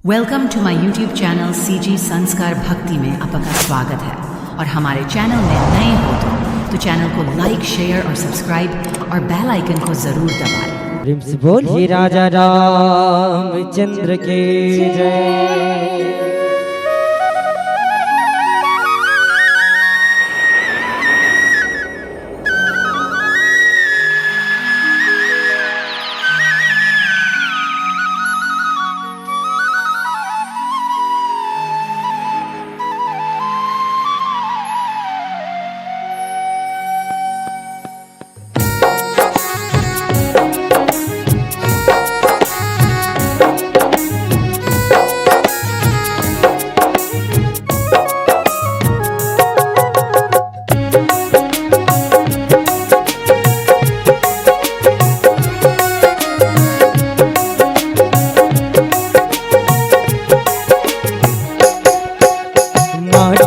Welcome to my YouTube channel CG Sanskar Bhakti में आपका स्वागत है। और हमारे चैनल में नए हो तो चैनल को लाइक, शेयर और सब्सक्राइब और बेल आइकन को जरूर दबाएं। बोलिए राजा रामचंद्र के जय।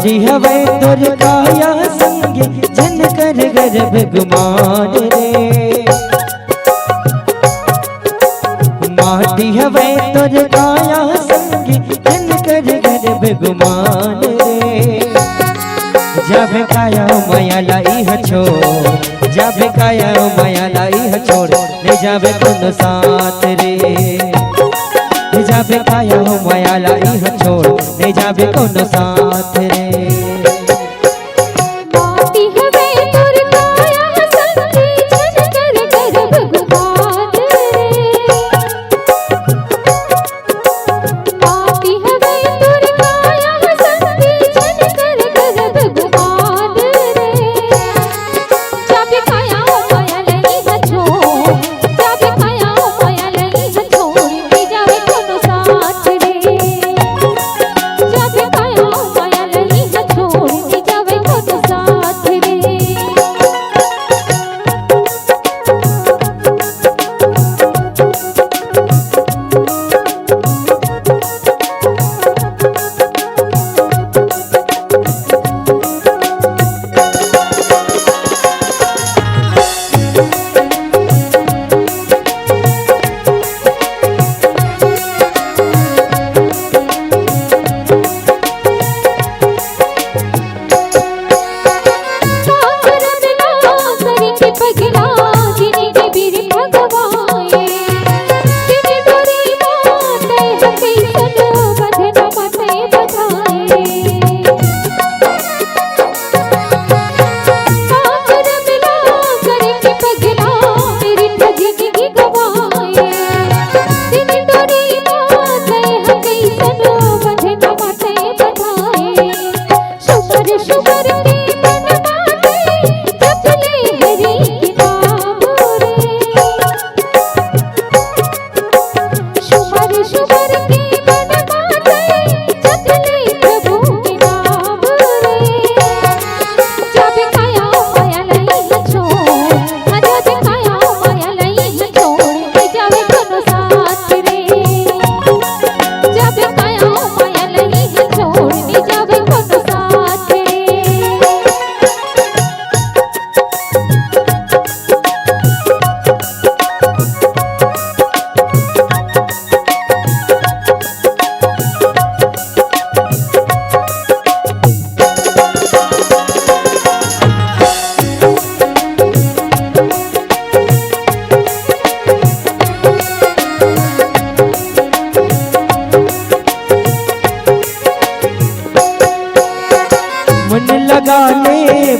हवे तोर काया संगे जन कर गर्भ गुमान रे। माटी हवे तोर काया संगे जन कर गर्भ गुमान रे। जब काया माया लाई ह छोड़, जब काया माया लाई ह छोड़ ले जावे कोनो साथ रे। जब काया माया लाई ह छोड़ ले जावे कोनो साथ रे।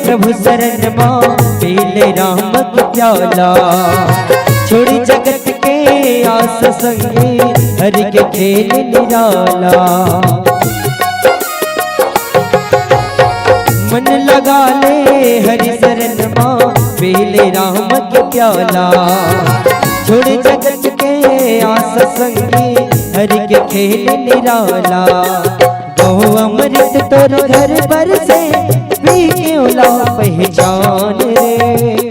प्रभु शरण माँ पीले राम की प्याला। छोड़ी जगत के आस संगे हरि के खेल निराला। मन लगा ले हरि शरण माँ पीले राम की प्याला। छोड़ी जगत के आस संगे हरि के खेल निराला। गो अमृत तोर घर पर से ला पहचान रे।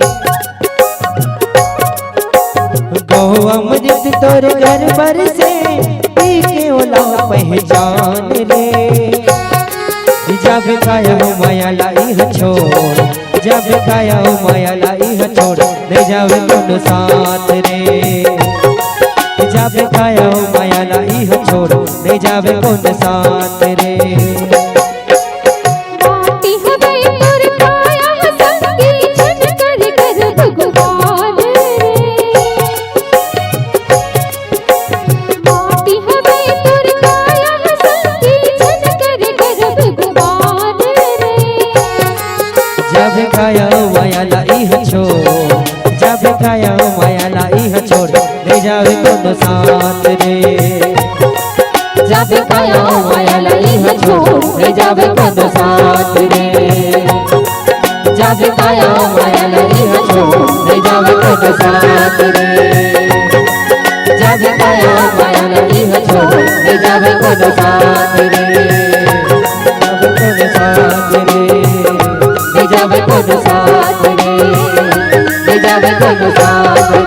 गो अमृत तोर घर पर से पी के ओला पहचान रे। जब काया माया लाई ह छोड़, जब काया माया लाई ह छोड़ ले जावे कोनो साथ रे। जब काया माया लाई ह छोड़ ले ले जावे कौन साथ रे। माटी हवे तोर काया संगी छन कर कर भगवान रे। माटी हवे तोर काया संगी छन कर कर भगवान रे। जब काया माया लाई है छोड़, जब काया माया लाई है छोड़ ले जावे कौन साथ रे। जब काया माया लाई है छोड़ ले जावे कौन साथ रे। जब काया माया लाई है छोड़ ले जावे कौन साथ रे। जब काया माया लाई है छोड़ ले जावे कौन साथ रे। जब कौन साथ रे, ले जावे कौन साथ रे। ले जावे कौन साथ रे।